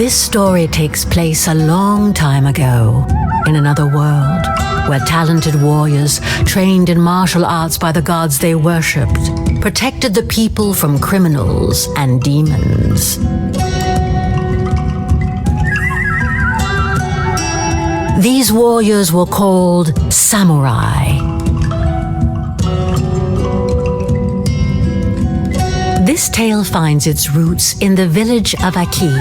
This story takes place a long time ago, in another world, where talented warriors, trained in martial arts by the gods they worshipped, protected the people from criminals and demons. These warriors were called samurai. This tale finds its roots in the village of Aki,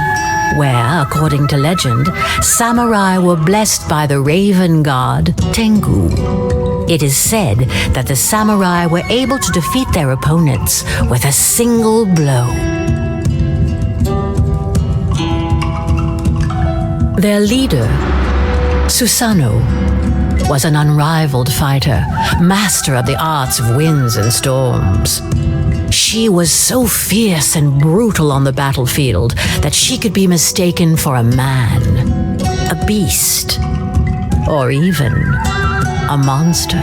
where, according to legend, samurai were blessed by the raven god Tengu. It is said that the samurai were able to defeat their opponents with a single blow. Their leader, Susanoo, was an unrivaled fighter, master of the arts of winds and storms. She was so fierce and brutal on the battlefield that she could be mistaken for a man, a beast, or even a monster.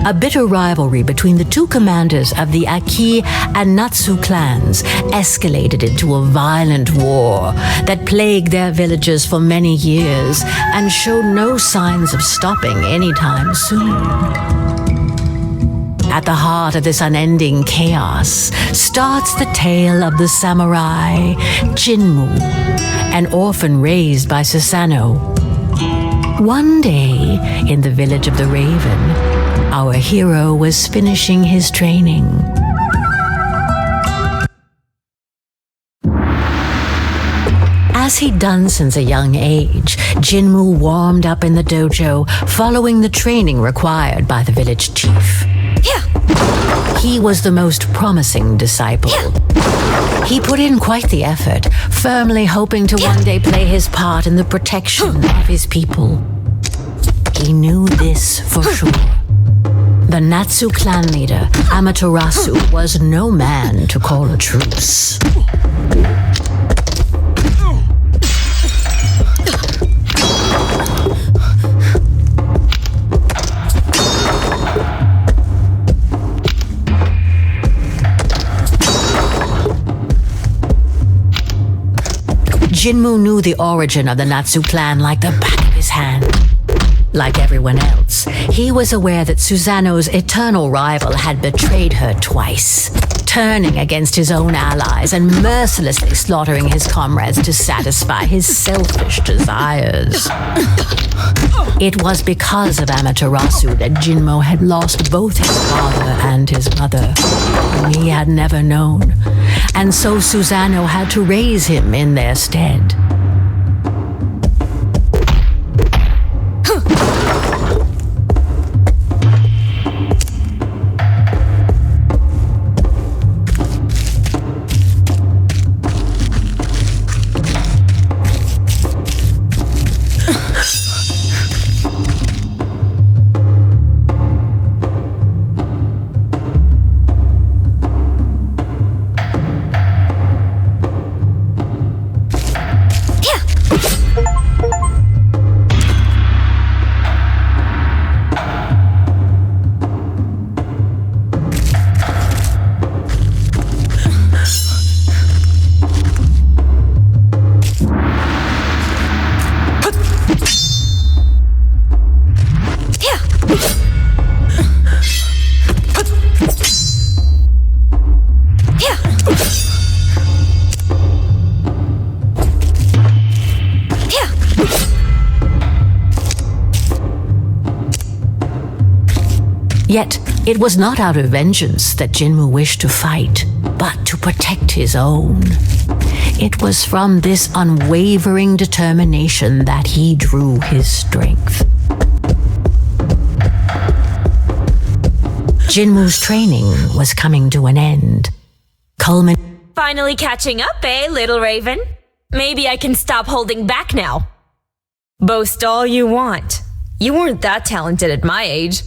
A bitter rivalry between the two commanders of the Aki and Natsu clans escalated into a violent war that plagued their villages for many years and showed no signs of stopping anytime soon. At the heart of this unending chaos starts the tale of the samurai Jinmu, an orphan raised by Susanoo. One day, in the village of the Raven, our hero was finishing his training. As he'd done since a young age, Jinmu warmed up in the dojo, following the training required by the village chief. He was the most promising disciple. He put in quite the effort, firmly hoping to one day play his part in the protection of his people. He knew this for sure. The Natsu clan leader, Amaterasu, was no man to call a truce. Jinmu knew the origin of the Natsu clan like the back of his hand. Like everyone else, he was aware that Susanoo's eternal rival had betrayed her twice, turning against his own allies and mercilessly slaughtering his comrades to satisfy his selfish desires. It was because of Amaterasu that Jinmu had lost both his father and his mother, whom he had never known, and so Susanoo had to raise him in their stead. Yet, it was not out of vengeance that Jinmu wished to fight, but to protect his own. It was from this unwavering determination that he drew his strength. Jinmu's training was coming to an end. Finally catching up, eh, little Raven? Maybe I can stop holding back now. Boast all you want. You weren't that talented at my age.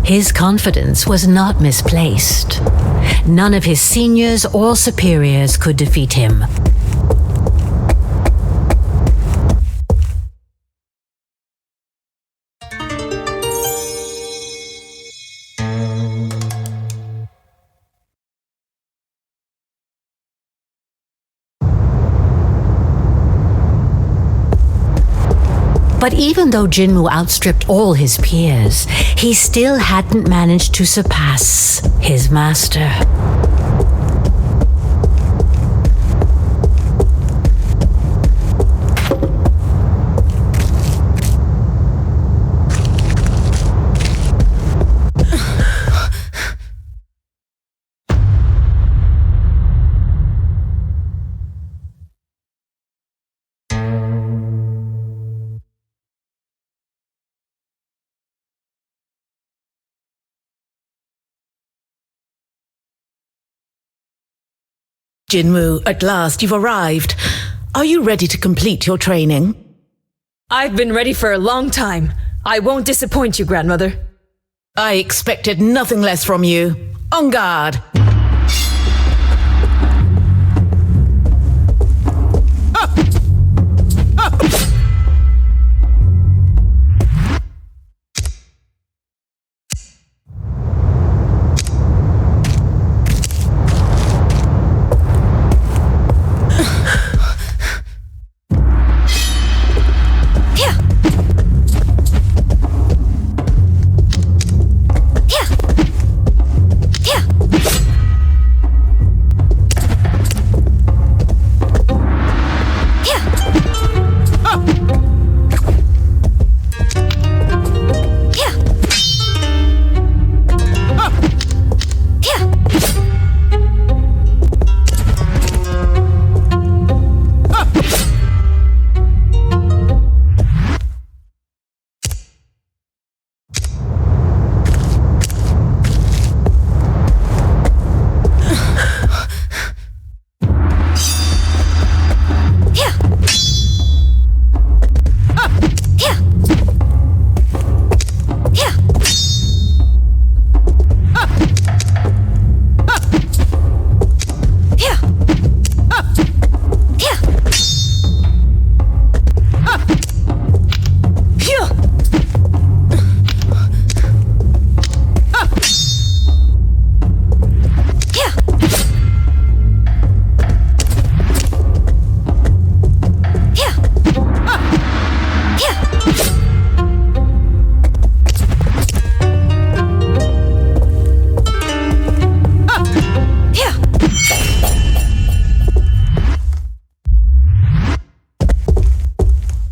His confidence was not misplaced. None of his seniors or superiors could defeat him. But even though Jinwoo outstripped all his peers, he still hadn't managed to surpass his master. Jinwoo, at last you've arrived. Are you ready to complete your training? I've been ready for a long time. I won't disappoint you, grandmother. I expected nothing less from you. En garde!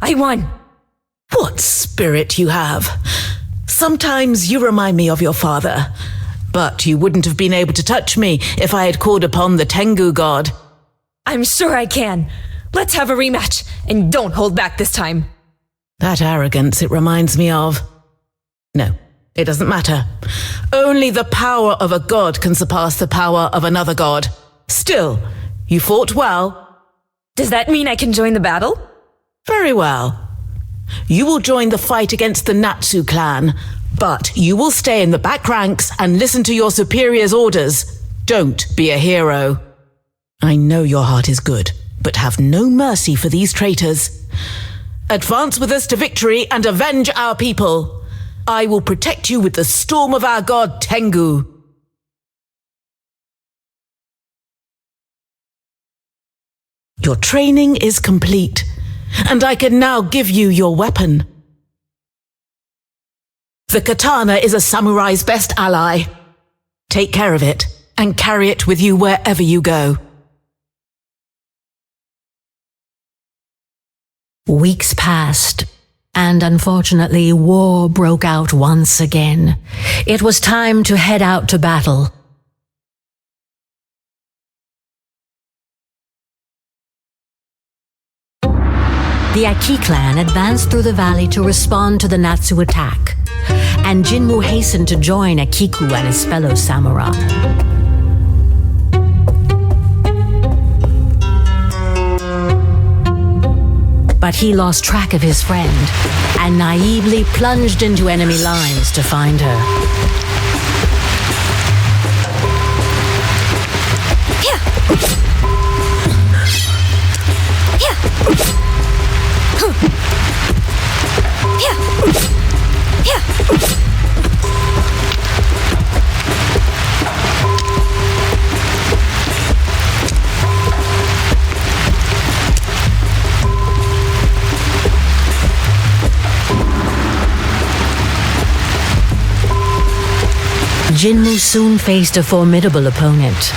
I won! What spirit you have. Sometimes you remind me of your father, but you wouldn't have been able to touch me if I had called upon the Tengu god. I'm sure I can. Let's have a rematch, and don't hold back this time. That arrogance it reminds me of. No, it doesn't matter. Only the power of a god can surpass the power of another god. Still, you fought well. Does that mean I can join the battle? Very well. You will join the fight against the Natsu clan, but you will stay in the back ranks and listen to your superior's orders. Don't be a hero. I know your heart is good, but have no mercy for these traitors. Advance with us to victory and avenge our people. I will protect you with the storm of our god Tengu. Your training is complete, and I can now give you your weapon. The katana is a samurai's best ally. Take care of it and carry it with you wherever you go. Weeks passed, and unfortunately war broke out once again. It was time to head out to battle. The Aki clan advanced through the valley to respond to the Natsu attack, and Jinwoo hastened to join Akiku and his fellow samurai. But he lost track of his friend and naively plunged into enemy lines to find her. Jinmu soon faced a formidable opponent.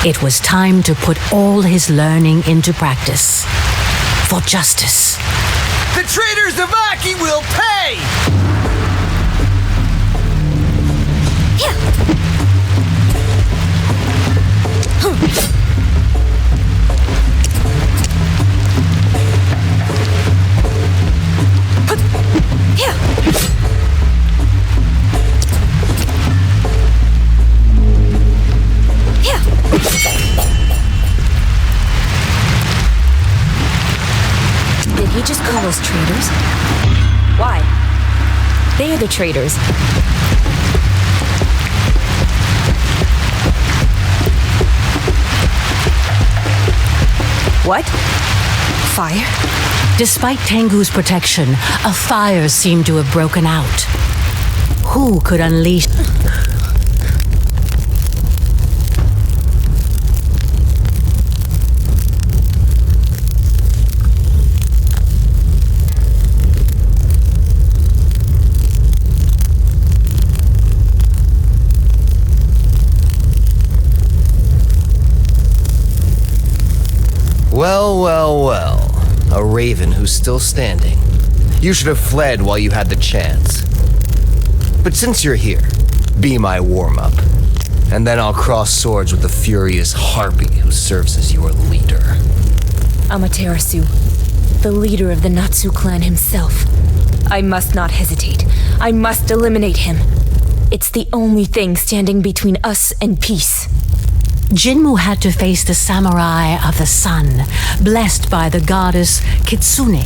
It was time to put all his learning into practice. For justice. The traitors of Aki will pay! Did he just call us traitors? Why? They are the traitors. What? Fire? Despite Tengu's protection, a fire seemed to have broken out. Who could unleash... Well, well, well. A raven who's still standing. You should have fled while you had the chance. But since you're here, be my warm-up. And then I'll cross swords with the furious harpy who serves as your leader. Amaterasu, the leader of the Natsu clan himself. I must not hesitate. I must eliminate him. It's the only thing standing between us and peace. Jinmu had to face the samurai of the sun, blessed by the goddess Kitsune,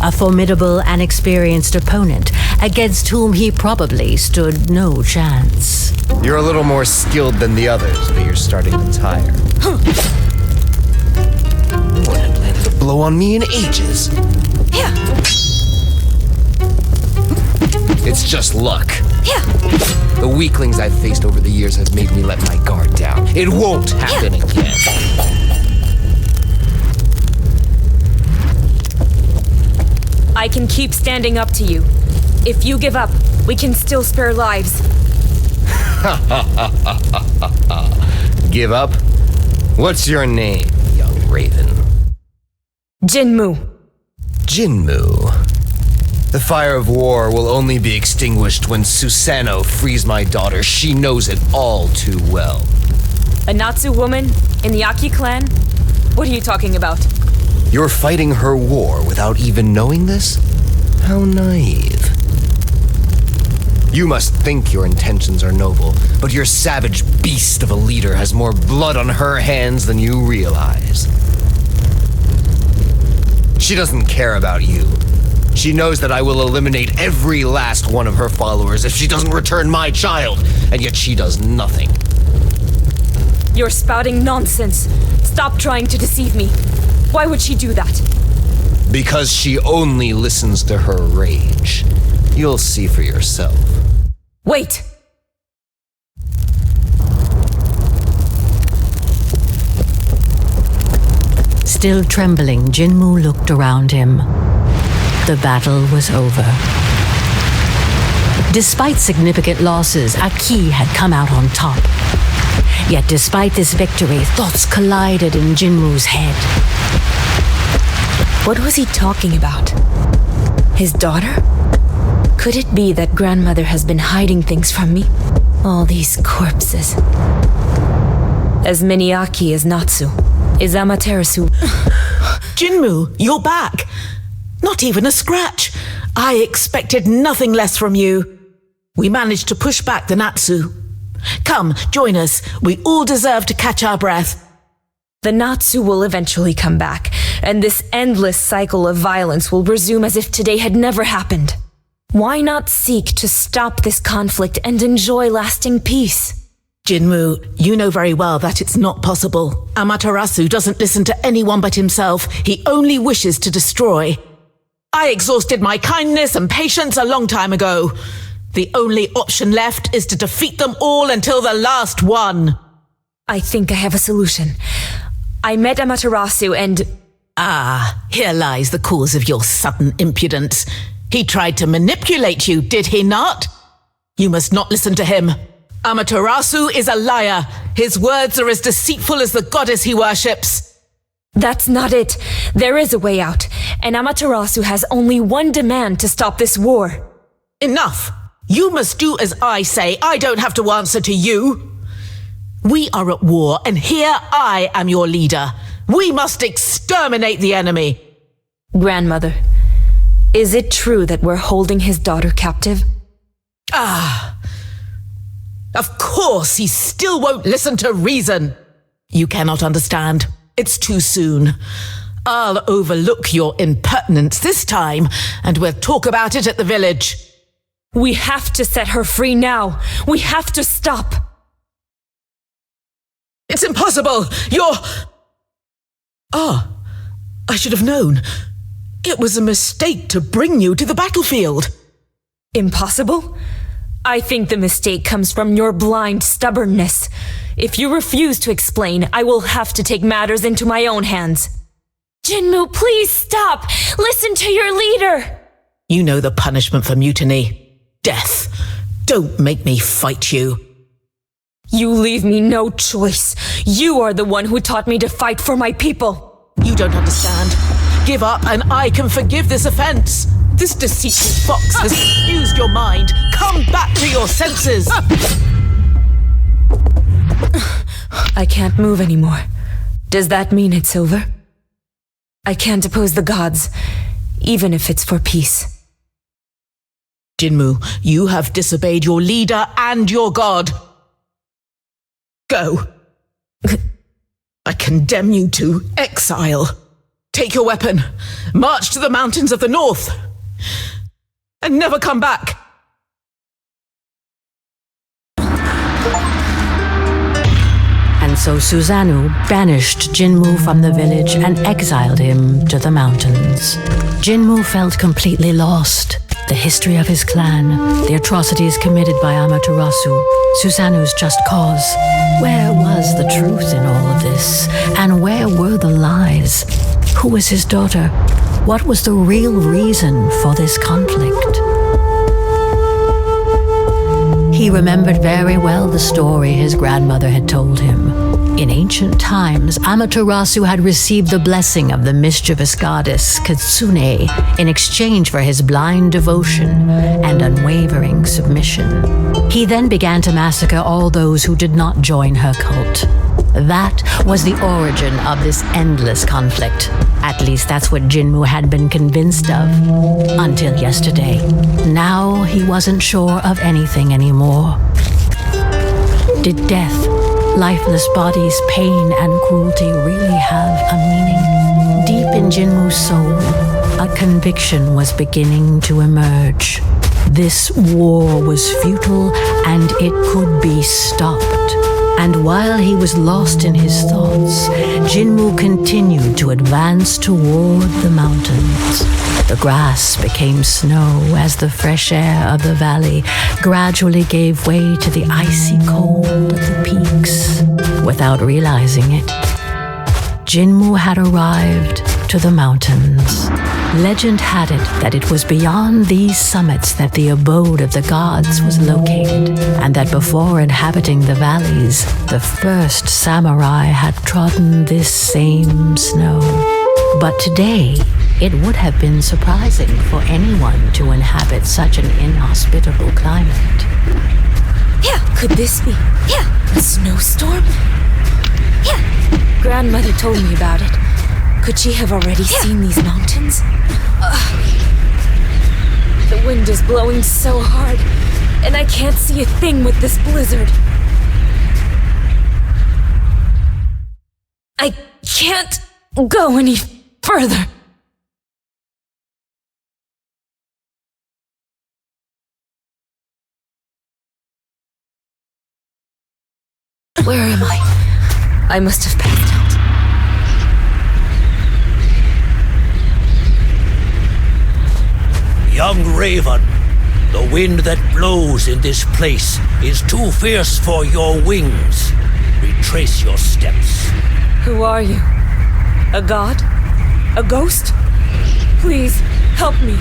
a formidable and experienced opponent against whom he probably stood no chance. You're a little more skilled than the others, but you're starting to tire. No one had landed a blow on me in ages. It's just luck. The weaklings I've faced over the years have made me let my guard down. It won't happen again. I can keep standing up to you. If you give up, we can still spare lives. Give up? What's your name, young raven? Jinmu. Jinmu. The fire of war will only be extinguished when Susanoo frees my daughter. She knows it all too well. A Natsu woman in the Aki clan? What are you talking about? You're fighting her war without even knowing this? How naive. You must think your intentions are noble, but your savage beast of a leader has more blood on her hands than you realize. She doesn't care about you. She knows that I will eliminate every last one of her followers if she doesn't return my child, and yet she does nothing. You're spouting nonsense. Stop trying to deceive me. Why would she do that? Because she only listens to her rage. You'll see for yourself. Wait! Still trembling, Jinmu looked around him. The battle was over. Despite significant losses, Aki had come out on top. Yet despite this victory, thoughts collided in Jinmu's head. What was he talking about? His daughter? Could it be that grandmother has been hiding things from me? All these corpses. As many Aki as Natsu. Is Amaterasu. Jinmu, you're back. Not even a scratch. I expected nothing less from you. We managed to push back the Natsu. Come, join us. We all deserve to catch our breath. The Natsu will eventually come back, and this endless cycle of violence will resume as if today had never happened. Why not seek to stop this conflict and enjoy lasting peace? Jinmu, you know very well that it's not possible. Amaterasu doesn't listen to anyone but himself. He only wishes to destroy. I exhausted my kindness and patience a long time ago. The only option left is to defeat them all until the last one. I think I have a solution. I met Amaterasu and... Here lies the cause of your sudden impudence. He tried to manipulate you, did he not? You must not listen to him. Amaterasu is a liar. His words are as deceitful as the goddess he worships. That's not it. There is a way out, and Amaterasu has only one demand to stop this war. Enough! You must do as I say. I don't have to answer to you. We are at war, and here I am your leader. We must exterminate the enemy. Grandmother, is it true that we're holding his daughter captive? Of course, he still won't listen to reason. You cannot understand. It's too soon. I'll overlook your impertinence this time, and we'll talk about it at the village. We have to set her free now. We have to stop. It's impossible. I should have known. It was a mistake to bring you to the battlefield. Impossible? I think the mistake comes from your blind stubbornness. If you refuse to explain, I will have to take matters into my own hands. Jinmu, please stop! Listen to your leader! You know the punishment for mutiny. Death. Don't make me fight you. You leave me no choice. You are the one who taught me to fight for my people. You don't understand. Give up and I can forgive this offense. This deceitful fox has confused your mind. Come back to your senses. I can't move anymore. Does that mean it's over? I can't oppose the gods, even if it's for peace. Jinmu, you have disobeyed your leader and your god. Go. I condemn you to exile. Take your weapon, march to the mountains of the north, and never come back. And so Susanoo banished Jinmu from the village and exiled him to the mountains. Jinmu felt completely lost. The history of his clan, the atrocities committed by Amaterasu, Susanoo's just cause. Where was the truth in all of this? And where were the lies? Who was his daughter? What was the real reason for this conflict? He remembered very well the story his grandmother had told him. In ancient times, Amaterasu had received the blessing of the mischievous goddess Kitsune in exchange for his blind devotion and unwavering submission. He then began to massacre all those who did not join her cult. That was the origin of this endless conflict. At least that's what Jinmu had been convinced of. Until yesterday. Now he wasn't sure of anything anymore. Did death, lifeless bodies, pain, and cruelty really have a meaning? Deep in Jinmu's soul, a conviction was beginning to emerge. This war was futile and it could be stopped. And while he was lost in his thoughts, Jinmu continued to advance toward the mountains. The grass became snow as the fresh air of the valley gradually gave way to the icy cold of the peaks. Without realizing it, Jinmu had arrived to the mountains. Legend had it that it was beyond these summits that the abode of the gods was located, and that before inhabiting the valleys, the first samurai had trodden this same snow. But today, it would have been surprising for anyone to inhabit such an inhospitable climate. Yeah, could this be? Yeah, a snowstorm? Yeah, Grandmother told me about it. Could she have already seen these mountains? The wind is blowing so hard, and I can't see a thing with this blizzard. I can't go any further. Where am I? I must have passed out. Young Raven, the wind that blows in this place is too fierce for your wings. Retrace your steps. Who are you? A god? A ghost? Please, help me.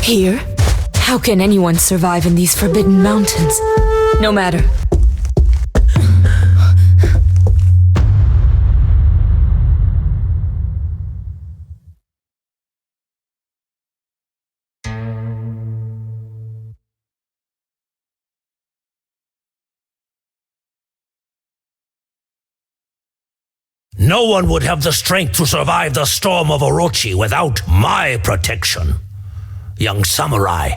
Here? How can anyone survive in these forbidden mountains? No matter. No one would have the strength to survive the storm of Orochi without my protection. Young samurai,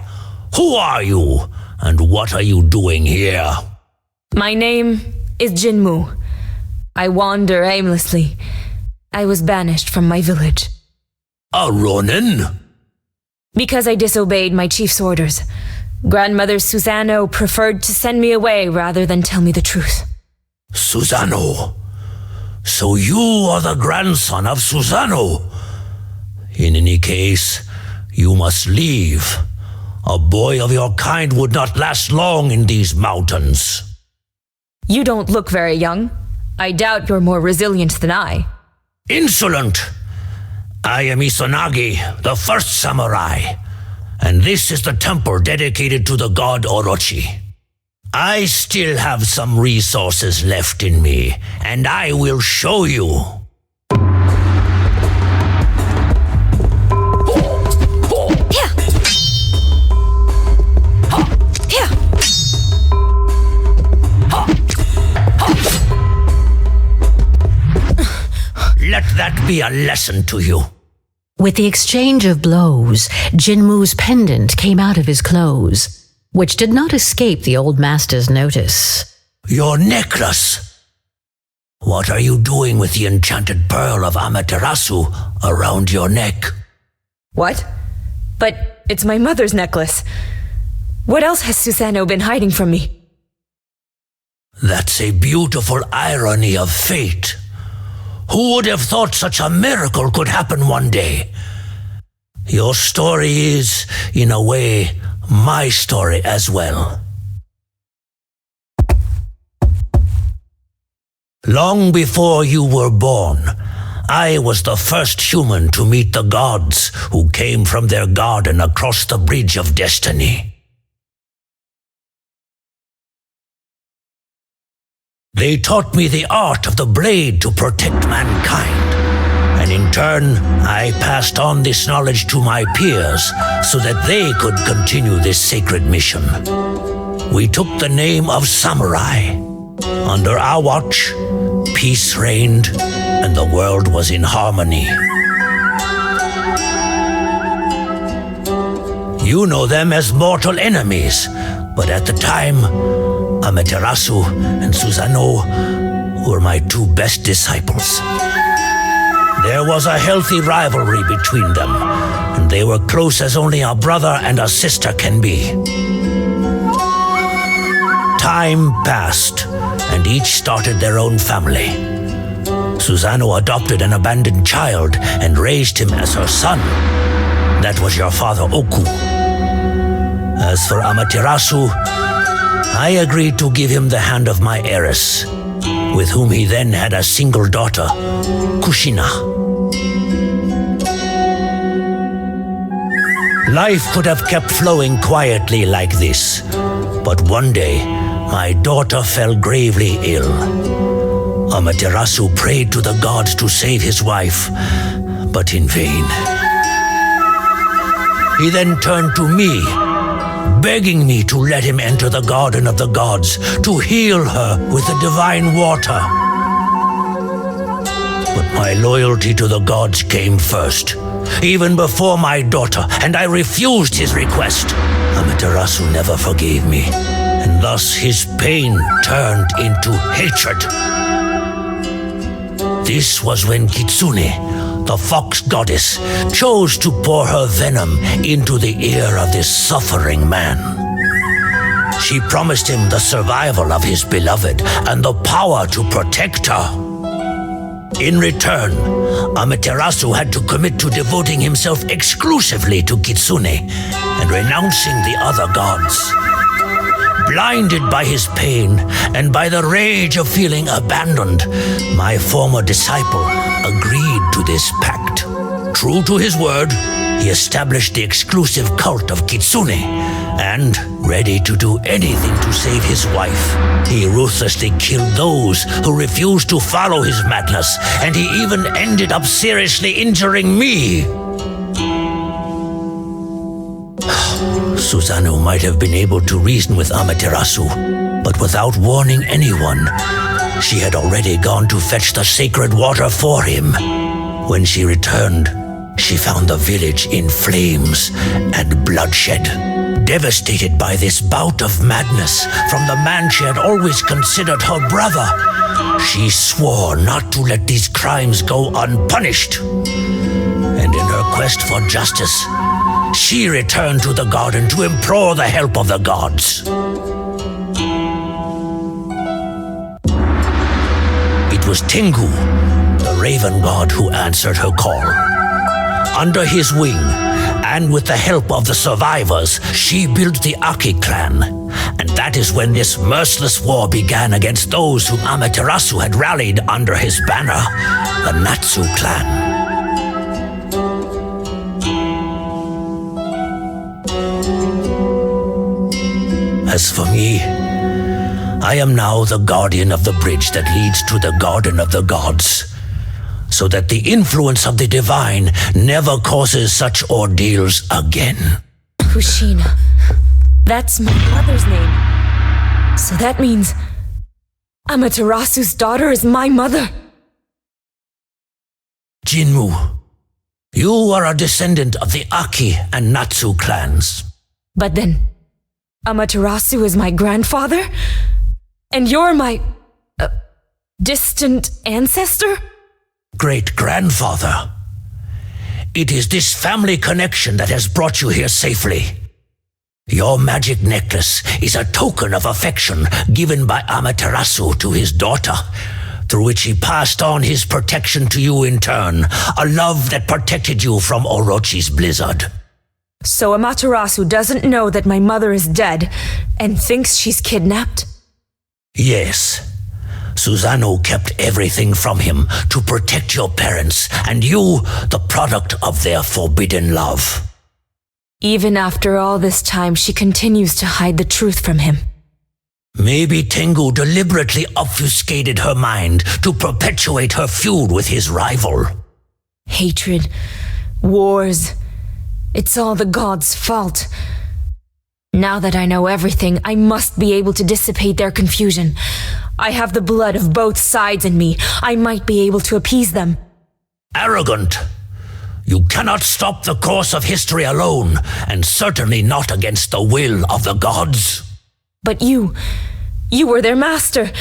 who are you, and what are you doing here? My name is Jinmu. I wander aimlessly. I was banished from my village. A Ronin? Because I disobeyed my chief's orders. Grandmother Susano preferred to send me away rather than tell me the truth. Susano? So you are the grandson of Susano? In any case, you must leave. A boy of your kind would not last long in these mountains. You don't look very young. I doubt you're more resilient than I. Insolent! I am Izanagi, the first samurai, and this is the temple dedicated to the god Orochi. I still have some resources left in me, and I will show you. Let that be a lesson to you. With the exchange of blows, Jinmu's pendant came out of his clothes, which did not escape the old master's notice. Your necklace! What are you doing with the enchanted pearl of Amaterasu around your neck? What? But it's my mother's necklace. What else has Susano been hiding from me? That's a beautiful irony of fate. Who would have thought such a miracle could happen one day? Your story is, in a way, my story as well. Long before you were born, I was the first human to meet the gods who came from their garden across the bridge of destiny. They taught me the art of the blade to protect mankind, and in turn, I passed on this knowledge to my peers so that they could continue this sacred mission. We took the name of samurai. Under our watch, peace reigned, and the world was in harmony. You know them as mortal enemies, but at the time, Amaterasu and Susanoo were my two best disciples. There was a healthy rivalry between them, and they were close as only a brother and a sister can be. Time passed, and each started their own family. Susanoo adopted an abandoned child and raised him as her son. That was your father Oku. As for Amaterasu, I agreed to give him the hand of my heiress, with whom he then had a single daughter, Kushina. Life could have kept flowing quietly like this, but one day, my daughter fell gravely ill. Amaterasu prayed to the gods to save his wife, but in vain. He then turned to me, begging me to let him enter the garden of the gods to heal her with the divine water. But my loyalty to the gods came first, even before my daughter, and I refused his request. Amaterasu never forgave me, and thus his pain turned into hatred. This was when Kitsune, the fox goddess, chose to pour her venom into the ear of this suffering man. She promised him the survival of his beloved and the power to protect her. In return, Amaterasu had to commit to devoting himself exclusively to Kitsune and renouncing the other gods. Blinded by his pain and by the rage of feeling abandoned, my former disciple agreed to this pact. True to his word, he established the exclusive cult of Kitsune, and, ready to do anything to save his wife, he ruthlessly killed those who refused to follow his madness, and he even ended up seriously injuring me. Susanoo might have been able to reason with Amaterasu, but without warning anyone, she had already gone to fetch the sacred water for him. When she returned, she found the village in flames and bloodshed. Devastated by this bout of madness from the man she had always considered her brother, she swore not to let these crimes go unpunished. And in her quest for justice, she returned to the garden to implore the help of the gods. It was Tengu, the raven god, who answered her call. Under his wing, and with the help of the survivors, she built the Aki clan. And that is when this merciless war began against those whom Amaterasu had rallied under his banner, the Natsu clan. As for me, I am now the guardian of the bridge that leads to the Garden of the Gods, so that the influence of the divine never causes such ordeals again. Kushina. That's my mother's name. So that means Amaterasu's daughter is my mother. Jinmu, you are a descendant of the Aki and Natsu clans. But then, Amaterasu is my grandfather? And you're my distant ancestor? Great-grandfather. It is this family connection that has brought you here safely. Your magic necklace is a token of affection given by Amaterasu to his daughter, through which he passed on his protection to you in turn, a love that protected you from Orochi's blizzard. So Amaterasu doesn't know that my mother is dead and thinks she's kidnapped? Yes. Susano kept everything from him to protect your parents, and you, the product of their forbidden love. Even after all this time, she continues to hide the truth from him. Maybe Tengu deliberately obfuscated her mind to perpetuate her feud with his rival. Hatred, wars, it's all the gods' fault. Now that I know everything, I must be able to dissipate their confusion. I have the blood of both sides in me. I might be able to appease them. Arrogant! You cannot stop the course of history alone, and certainly not against the will of the gods. But you were their master.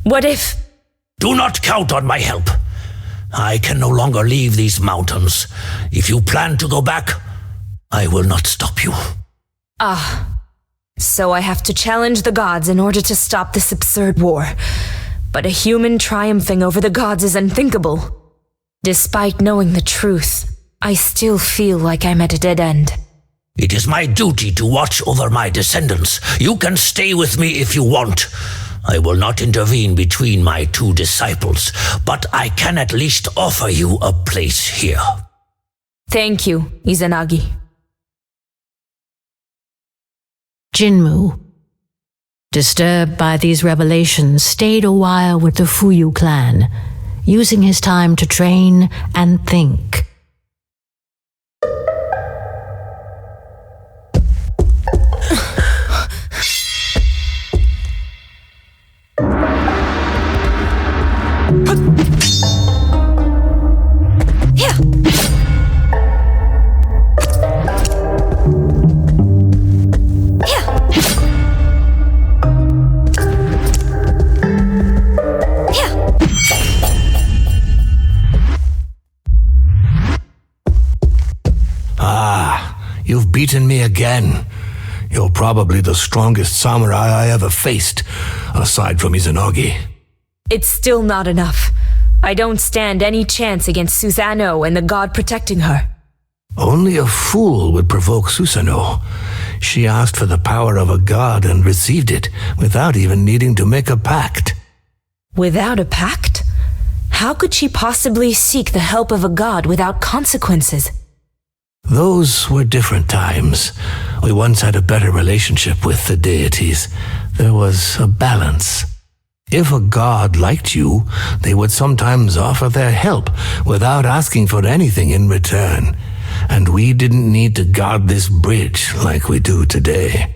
What if... Do not count on my help. I can no longer leave these mountains. If you plan to go back, I will not stop you. So I have to challenge the gods in order to stop this absurd war. But a human triumphing over the gods is unthinkable. Despite knowing the truth, I still feel like I'm at a dead end. It is my duty to watch over my descendants. You can stay with me if you want. I will not intervene between my two disciples, but I can at least offer you a place here. Thank you, Izanagi. Jinmu, disturbed by these revelations, stayed a while with the Fuyu clan, using his time to train and think. You've beaten me again. You're probably the strongest samurai I ever faced, aside from Izanagi. It's still not enough. I don't stand any chance against Susano and the god protecting her. Only a fool would provoke Susano. She asked for the power of a god and received it, without even needing to make a pact. Without a pact? How could she possibly seek the help of a god without consequences? Those were different times. We once had a better relationship with the deities. There was a balance. If a god liked you, they would sometimes offer their help without asking for anything in return. And we didn't need to guard this bridge like we do today.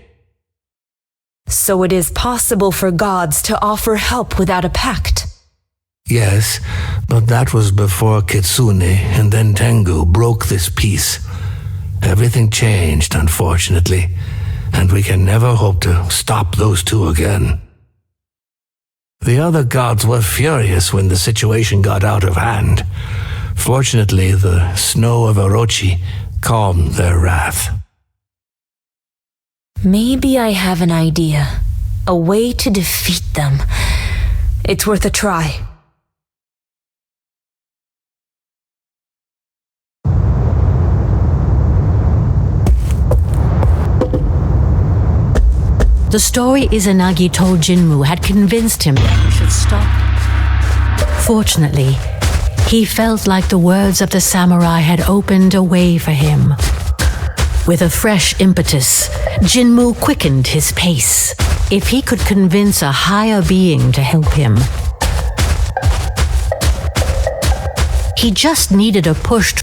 So it is possible for gods to offer help without a pact? Yes, but that was before Kitsune and then Tengu broke this peace. Everything changed, unfortunately, and we can never hope to stop those two again. The other gods were furious when the situation got out of hand. Fortunately, the snow of Orochi calmed their wrath. Maybe I have an idea. A way to defeat them. It's worth a try. The story Izanagi told Jinmu had convinced him that he should stop. Fortunately, he felt like the words of the samurai had opened a way for him. With a fresh impetus, Jinmu quickened his pace. If he could convince a higher being to help him, he just needed a push.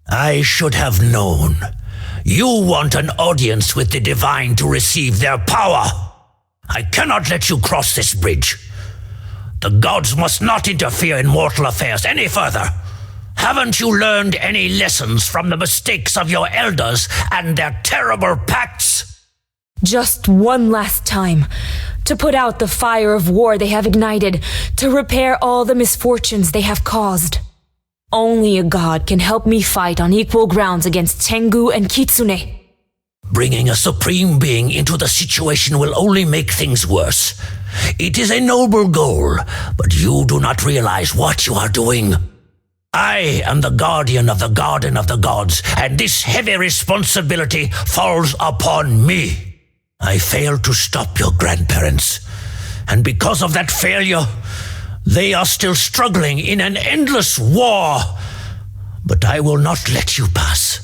I should have known. You want an audience with the divine to receive their power. I cannot let you cross this bridge. The gods must not interfere in mortal affairs any further. Haven't you learned any lessons from the mistakes of your elders and their terrible pacts? Just one last time. To put out the fire of war they have ignited. To repair all the misfortunes they have caused. Only a god can help me fight on equal grounds against Tengu and Kitsune. Bringing a supreme being into the situation will only make things worse. It is a noble goal, but you do not realize what you are doing. I am the guardian of the Garden of the Gods, and this heavy responsibility falls upon me. I failed to stop your grandparents, and because of that failure, they are still struggling in an endless war. But I will not let you pass.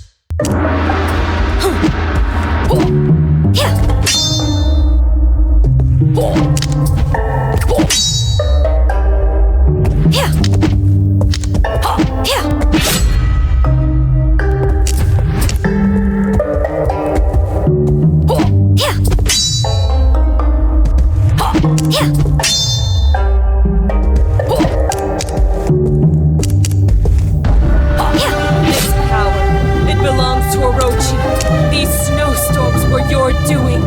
You're doing.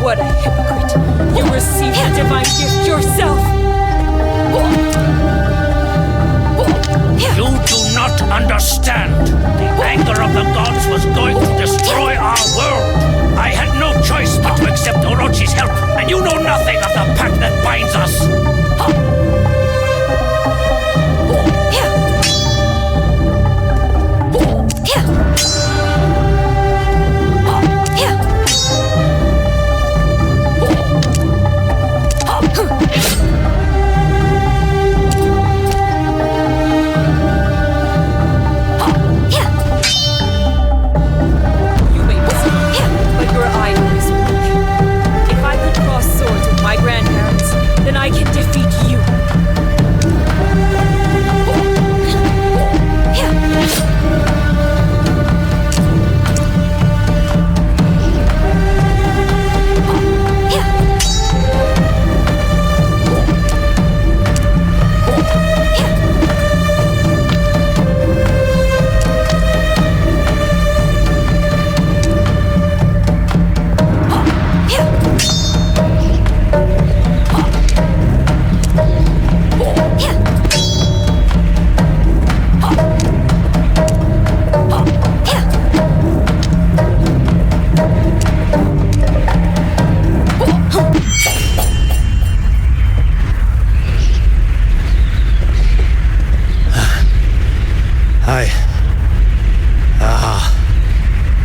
What a hypocrite. You received the divine gift yourself. You do not understand. The anger of the gods was going to destroy our world. I had no choice but to accept Orochi's help, and you know nothing of the pact that binds us. Then I can defeat you.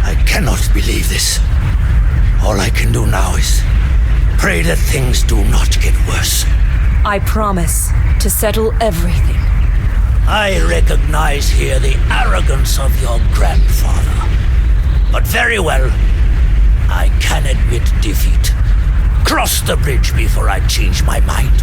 I cannot believe this. All I can do now is pray that things do not get worse. I promise to settle everything. I recognize here the arrogance of your grandfather. But very well, I can admit defeat. Cross the bridge before I change my mind.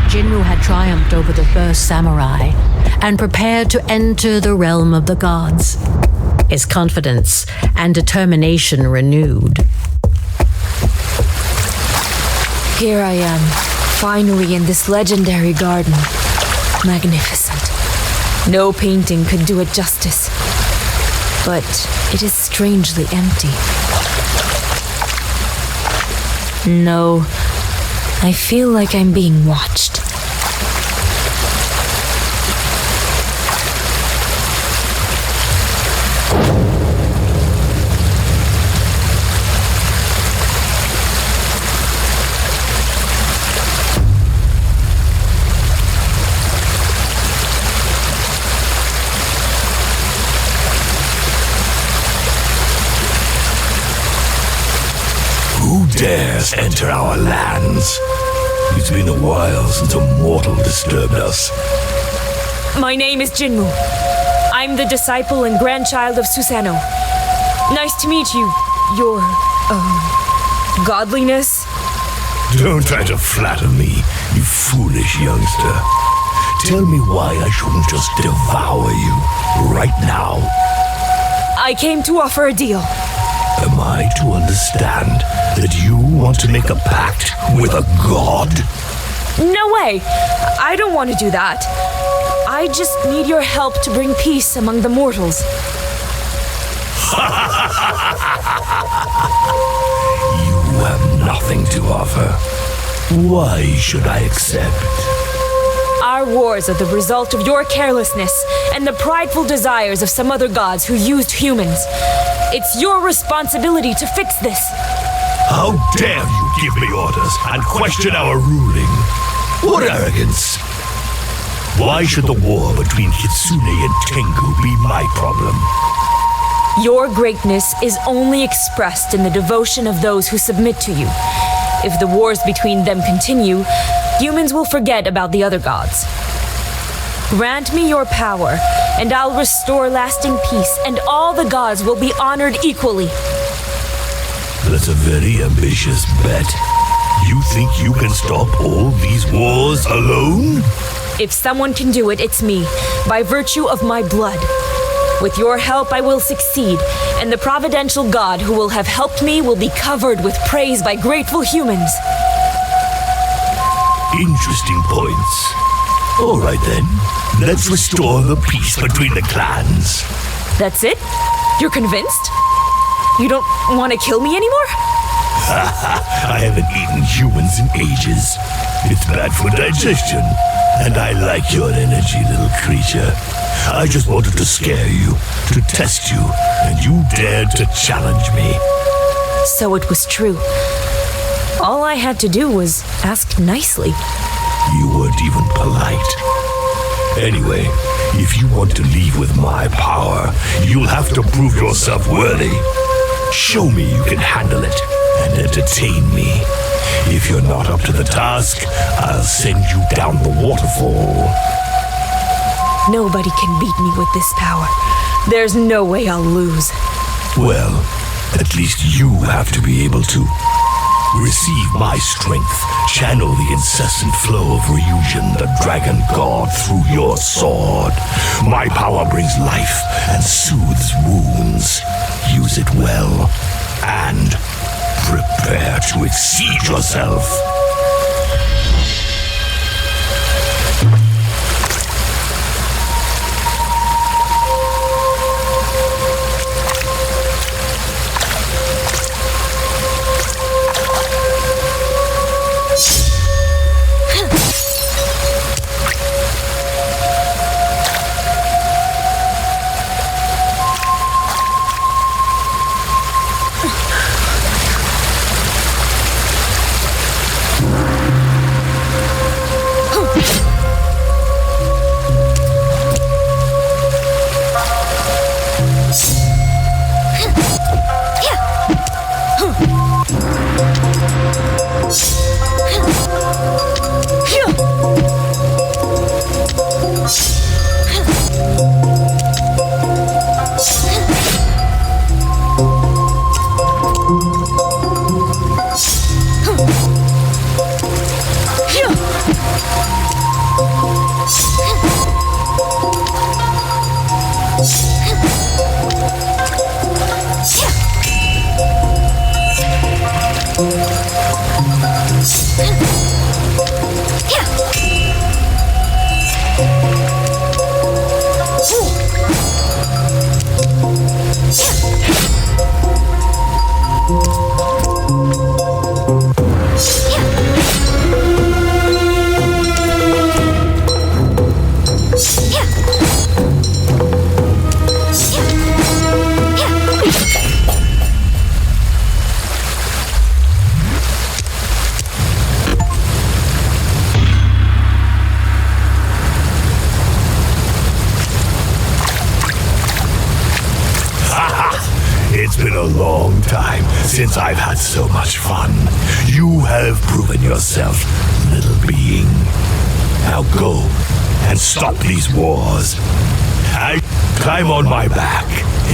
Jinmu had triumphed over the first samurai and prepared to enter the realm of the gods, his confidence and determination renewed. Here I am, finally in this legendary garden. Magnificent. No painting could do it justice. But it is strangely empty. No, I feel like I'm being watched. Who dares enter our lands? It's been a while since a mortal disturbed us. My name is Jinmu. I'm the disciple and grandchild of Susanoo. Nice to meet you, your, godliness. Don't try to flatter me, you foolish youngster. Tell me why I shouldn't just devour you right now. I came to offer a deal. Am I to understand that you want to make a pact with a god? No way! I don't want to do that. I just need your help to bring peace among the mortals. You have nothing to offer. Why should I accept? Our wars are the result of your carelessness and the prideful desires of some other gods who used humans. It's your responsibility to fix this. How dare you give me orders and question our ruling? What arrogance! Why should the war between Kitsune and Tengu be my problem? Your greatness is only expressed in the devotion of those who submit to you. If the wars between them continue, humans will forget about the other gods. Grant me your power, and I'll restore lasting peace, and all the gods will be honored equally. That's a very ambitious bet. You think you can stop all these wars alone? If someone can do it, it's me, by virtue of my blood. With your help, I will succeed, and the providential God who will have helped me will be covered with praise by grateful humans. Interesting points. All right then, let's restore the peace between the clans. That's it? You're convinced? You don't want to kill me anymore? I haven't eaten humans in ages. It's bad for digestion. And I like your energy, little creature. I just wanted to scare you, to test you, and you dared to challenge me. So it was true. All I had to do was ask nicely. You weren't even polite. Anyway, if you want to leave with my power, you'll have to prove yourself worthy. Show me you can handle it and entertain me. If you're not up to the task, I'll send you down the waterfall. Nobody can beat me with this power. There's no way I'll lose. Well, at least you have to be able to. Receive my strength. Channel the incessant flow of Ryujin, the dragon god, through your sword. My power brings life and soothes wounds. Use it well. And prepare to exceed yourself. Since I've had so much fun, you have proven yourself, little being. Now go and stop these wars. I climb on my back.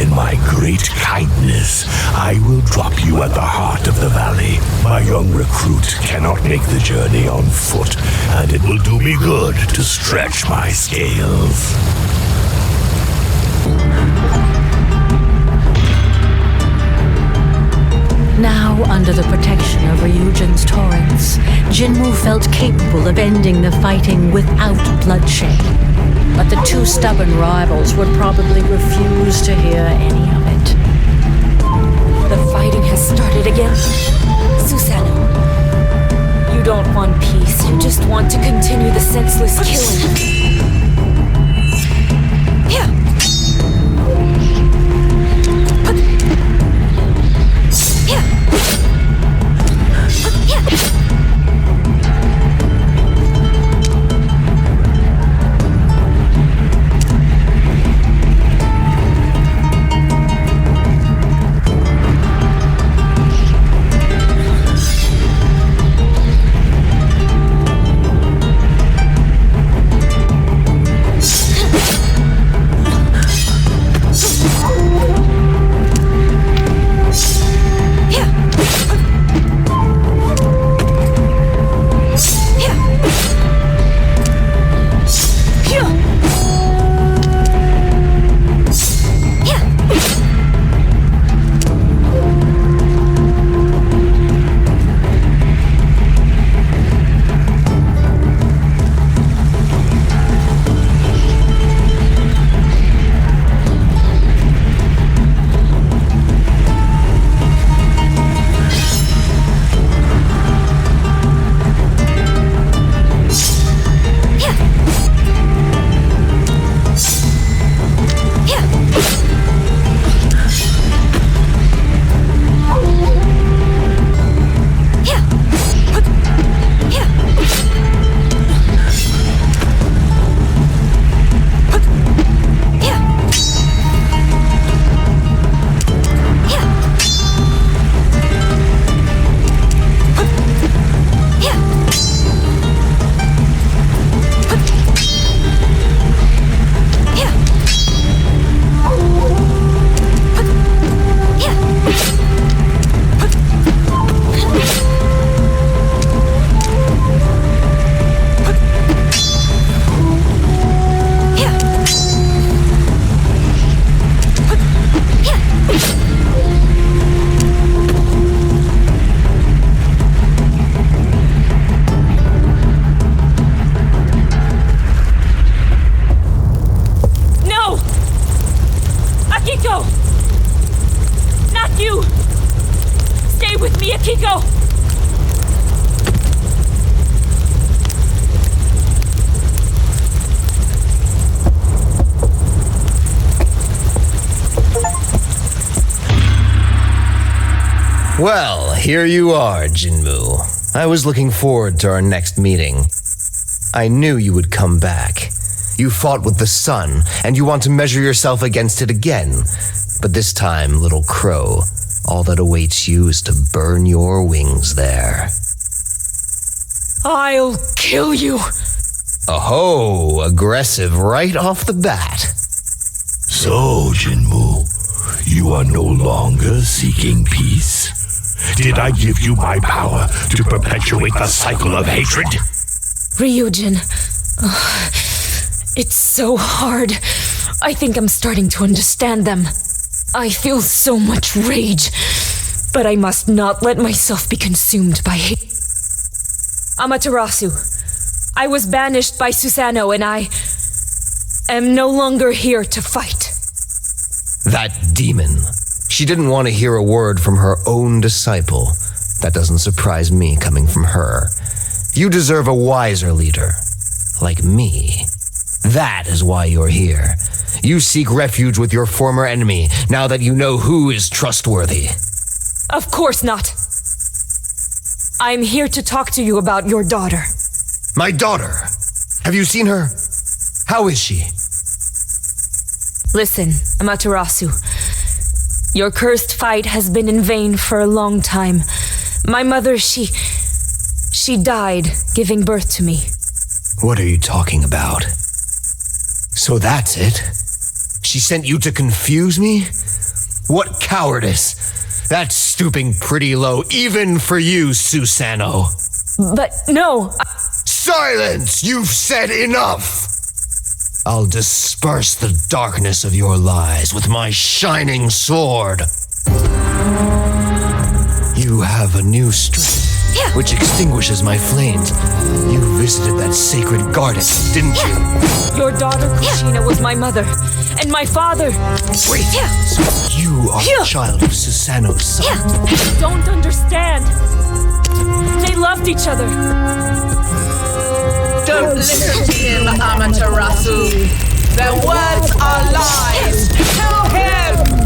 In my great kindness, I will drop you at the heart of the valley. My young recruit cannot make the journey on foot, and it will do me good to stretch my scales. Now, under the protection of Ryujin's torrents, Jinwoo felt capable of ending the fighting without bloodshed. But the two stubborn rivals would probably refuse to hear any of it. The fighting has started again. Susanoo, you! Stay with me, Akiko! Well, here you are, Jinmu. I was looking forward to our next meeting. I knew you would come back. You fought with the sun, and you want to measure yourself against it again. But this time, little crow, all that awaits you is to burn your wings there. I'll kill you! Oh, aggressive right off the bat. So, Jinmu, you are no longer seeking peace? Did I give you my power to perpetuate the cycle of hatred? Ryujin, it's so hard. I think I'm starting to understand them. I feel so much rage, but I must not let myself be consumed by hate. Amaterasu, I was banished by Susanoo and I am no longer here to fight. That demon. She didn't want to hear a word from her own disciple. That doesn't surprise me coming from her. You deserve a wiser leader, like me. That is why you're here. You seek refuge with your former enemy, now that you know who is trustworthy. Of course not. I'm here to talk to you about your daughter. My daughter? Have you seen her? How is she? Listen, Amaterasu. Your cursed fight has been in vain for a long time. My mother, she died giving birth to me. What are you talking about? So that's it? She sent you to confuse me? What cowardice! That's stooping pretty low, even for you, Susanoo. But no, Silence! You've said enough! I'll disperse the darkness of your lies with my shining sword. You have a new strength, which extinguishes my flames. You visited that sacred garden, didn't you? your daughter Kushina was my mother, and my father. Wait, so you are the child of Susanoo's son? You don't understand. They loved each other. Don't listen to him, Amaterasu. Their words are lies. Kill him!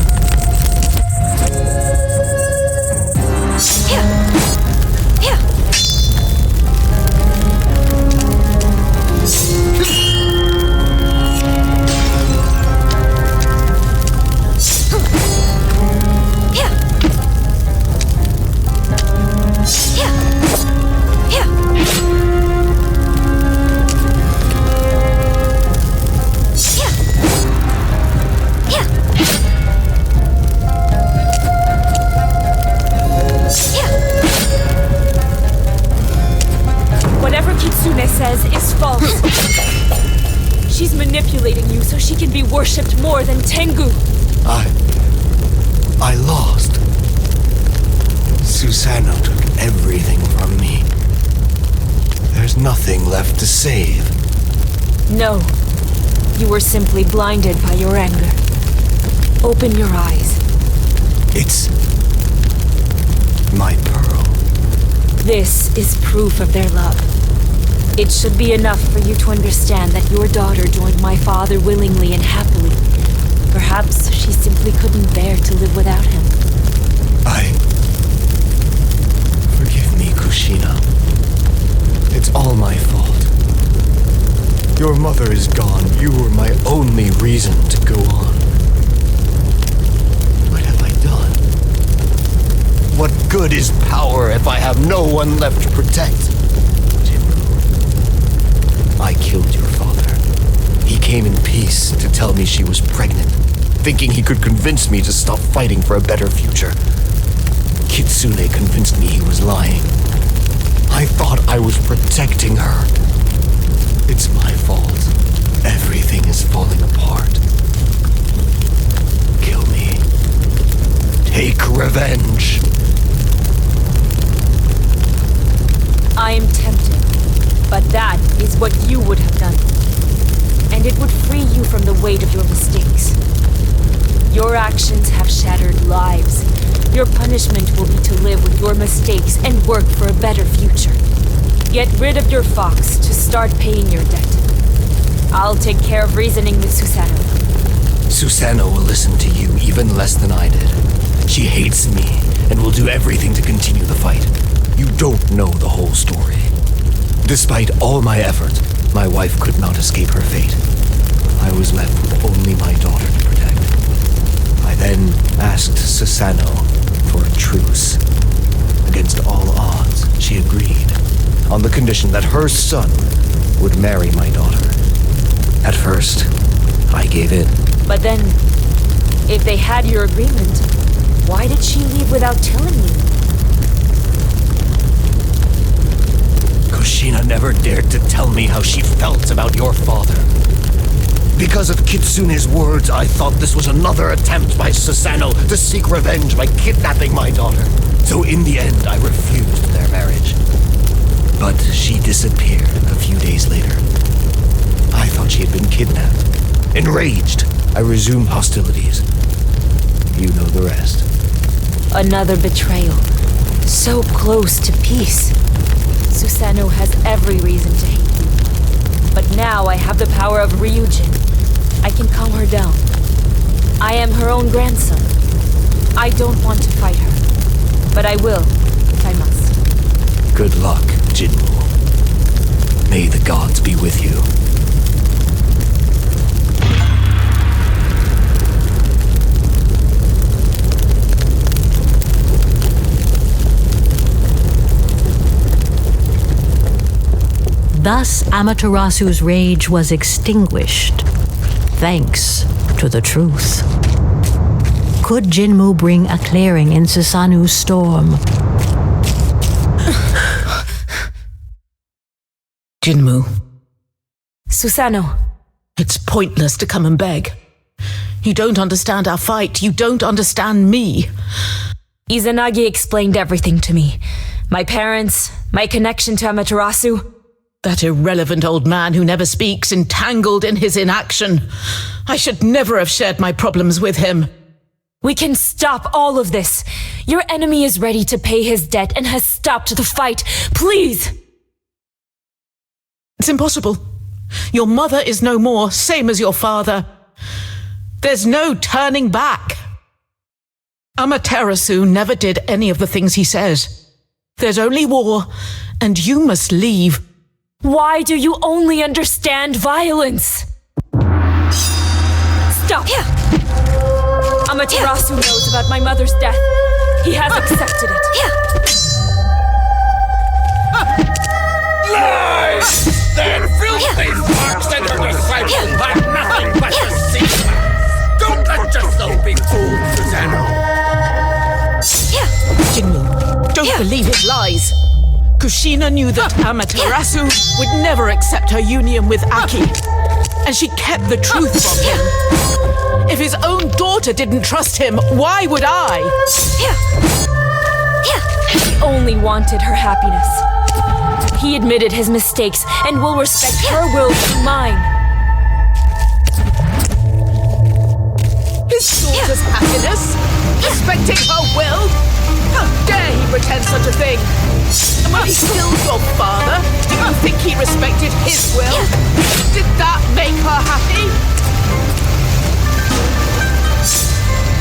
Says is false. She's manipulating you so she can be worshipped more than Tengu. I lost. Susanoo took everything from me. There's nothing left to save. No, you were simply blinded by your anger. Open your eyes. It's my pearl. This is proof of their love. It should be enough for you to understand that your daughter joined my father willingly and happily. Perhaps she simply couldn't bear to live without him. Forgive me, Kushina. It's all my fault. Your mother is gone. You were my only reason to go on. What have I done? What good is power if I have no one left to protect? I killed your father. He came in peace to tell me she was pregnant, thinking he could convince me to stop fighting for a better future. Kitsune convinced me he was lying. I thought I was protecting her. It's my fault. Everything is falling apart. Kill me. Take revenge. I am tempted. But that is what you would have done. And it would free you from the weight of your mistakes. Your actions have shattered lives, Your punishment will be to live with your mistakes and work for a better future. Get rid of your fox to start paying your debt. I'll take care of reasoning with Susano. Susano will listen to you even less than I did. She hates me and will do everything to continue the fight. You don't know the whole story. Despite all my effort, my wife could not escape her fate. I was left with only my daughter to protect. I then asked Susano for a truce. Against all odds, she agreed, on the condition that her son would marry my daughter. At first, I gave in. But then, if they had your agreement, why did she leave without telling you? Kushina never dared to tell me how she felt about your father. Because of Kitsune's words, I thought this was another attempt by Susano to seek revenge by kidnapping my daughter. So in the end, I refused their marriage. But she disappeared a few days later. I thought she had been kidnapped. Enraged, I resumed hostilities. You know the rest. Another betrayal. So close to peace. Susano has every reason to hate you. But now I have the power of Ryujin. I can calm her down. I am her own grandson. I don't want to fight her. But I will, if I must. Good luck, Jinmu. May the gods be with you. Thus Amaterasu's rage was extinguished, thanks to the truth. Could Jinmu bring a clearing in Susanu's storm? Jinmu, Susano. it's pointless to come and beg. You don't understand our fight. You don't understand me. Izanagi explained everything to me. My parents, my connection to Amaterasu. That irrelevant old man who never speaks, entangled in his inaction. I should never have shared my problems with him. We can stop all of this. Your enemy is ready to pay his debt and has stopped the fight. Please! It's impossible. Your mother is no more, same as your father. There's no turning back. Amaterasu never did any of the things he says. There's only war, and you must leave. Why do you only understand violence? Stop! Amaterasu knows about my mother's death. He has accepted it. Lies! That filthy fox and her disciples have nothing but deceit. Don't let yourself be fooled, Susano. Jinmu, don't believe his lies. Kushina knew that Amaterasu would never accept her union with Aki, and she kept the truth from him. If his own daughter didn't trust him, why would I? He only wanted her happiness. He admitted his mistakes and will respect her will to mine. His daughter's happiness? Respecting her will? How dare he pretend such a thing? And when he killed your father, do you think he respected his will? Did that make her happy?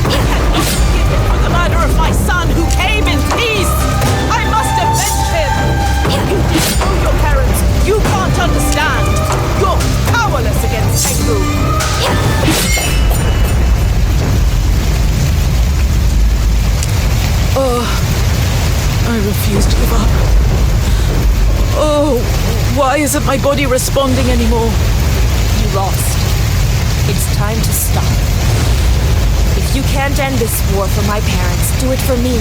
I cannot forgive him for the murder of my son who came in peace! I must avenge him! You didn't know your parents. You can't understand. You're powerless against Tengu. Oh, I refuse to give up. Oh, why isn't my body responding anymore? You lost. It's time to stop. If you can't end this war for my parents, do it for me.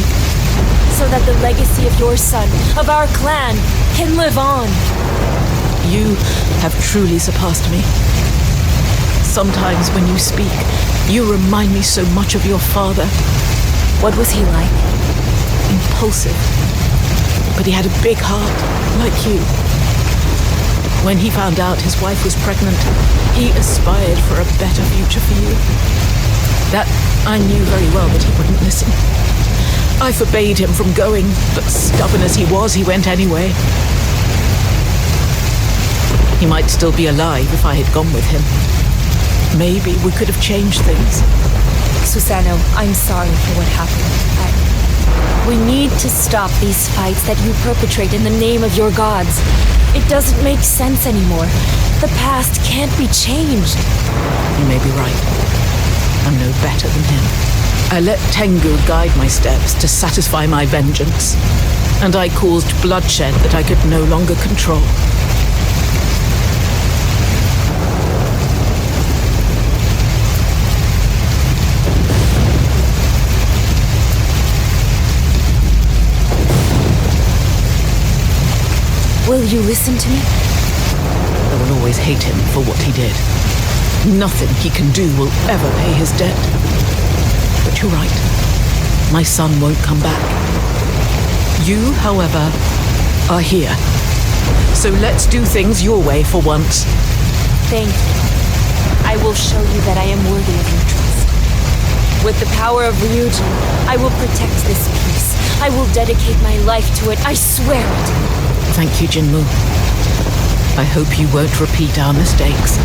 So that the legacy of your son, of our clan, can live on. You have truly surpassed me. Sometimes when you speak, you remind me so much of your father. What was he like? Impulsive. But he had a big heart, like you. When he found out his wife was pregnant, he aspired for a better future for you. That I knew very well that he wouldn't listen. I forbade him from going, but stubborn as he was, he went anyway. He might still be alive if I had gone with him. Maybe we could have changed things. Susano, I'm sorry for what happened. We need to stop these fights that you perpetrate in the name of your gods. It doesn't make sense anymore. The past can't be changed. You may be right. I'm no better than him. I let Tengu guide my steps to satisfy my vengeance, and I caused bloodshed that I could no longer control. Will you listen to me? I will always hate him for what he did. Nothing he can do will ever pay his debt. But you're right. My son won't come back. You, however, are here. So let's do things your way for once. Thank you. I will show you that I am worthy of your trust. With the power of Ryujin, I will protect this peace. I will dedicate my life to it. I swear it. Thank you, Jinmu. I hope you won't repeat our mistakes.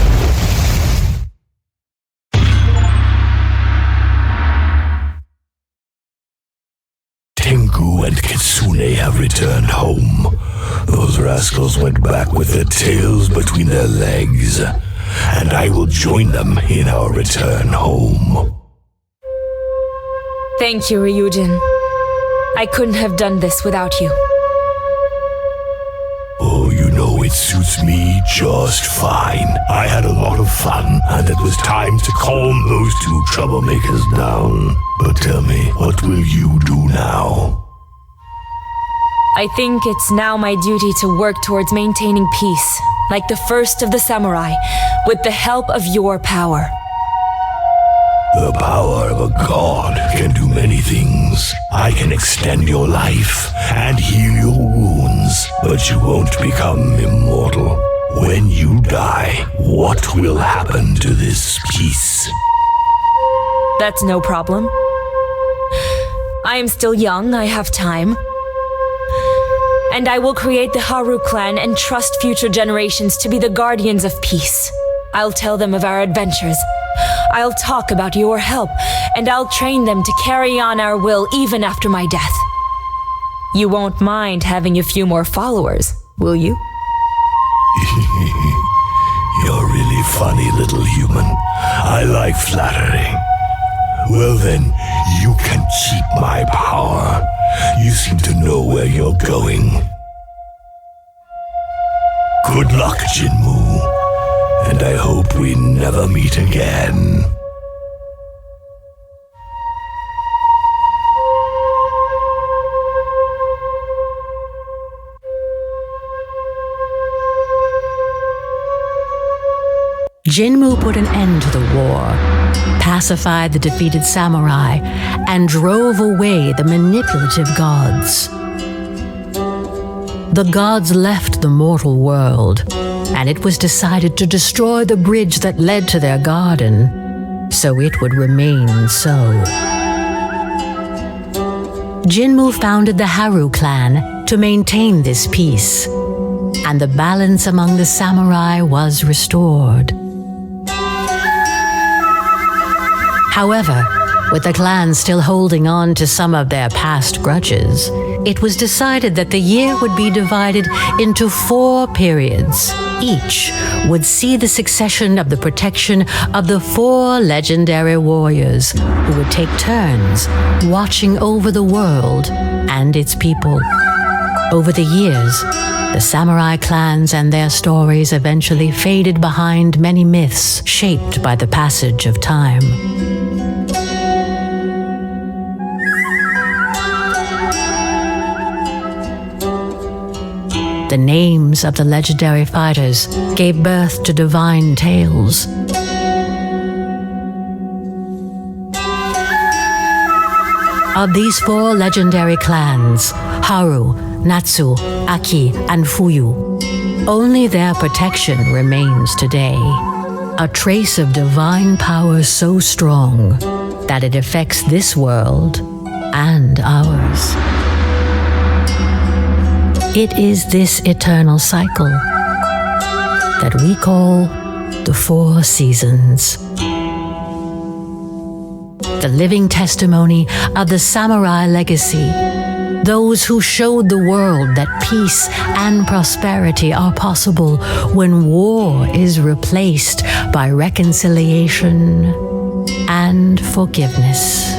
Tengu and Kitsune have returned home. Those rascals went back with their tails between their legs, and I will join them in our return home. Thank you, Ryujin. I couldn't have done this without you. Oh, you know, it suits me just fine. I had a lot of fun, and it was time to calm those two troublemakers down. But tell me, what will you do now? I think it's now my duty to work towards maintaining peace, like the first of the samurai, with the help of your power. The power of a god can do many things. I can extend your life and heal your wounds, but you won't become immortal. When you die, what will happen to this peace? That's no problem. I am still young, I have time. And I will create the Haru clan and trust future generations to be the guardians of peace. I'll tell them of our adventures. I'll talk about your help, and I'll train them to carry on our will even after my death. You won't mind having a few more followers, will you? You're a really funny little human. I like flattery. Well then, you can keep my power. You seem to know where you're going. Good luck, Jinmu. And I hope we never meet again. Jinmu put an end to the war, pacified the defeated samurai, and drove away the manipulative gods. The gods left the mortal world, and it was decided to destroy the bridge that led to their garden, so it would remain so. Jinmu founded the Haru clan to maintain this peace, and the balance among the samurai was restored. However, with the clans still holding on to some of their past grudges, it was decided that the year would be divided into 4 periods. Each would see the succession of the protection of the 4 legendary warriors who would take turns watching over the world and its people. Over the years, the samurai clans and their stories eventually faded behind many myths shaped by the passage of time. The names of the legendary fighters gave birth to divine tales. Of these 4 legendary clans, Haru, Natsu, Aki, and Fuyu, only their protection remains today. A trace of divine power so strong that it affects this world and ours. It is this eternal cycle that we call the 4 seasons. The living testimony of the samurai legacy, those who showed the world that peace and prosperity are possible when war is replaced by reconciliation and forgiveness.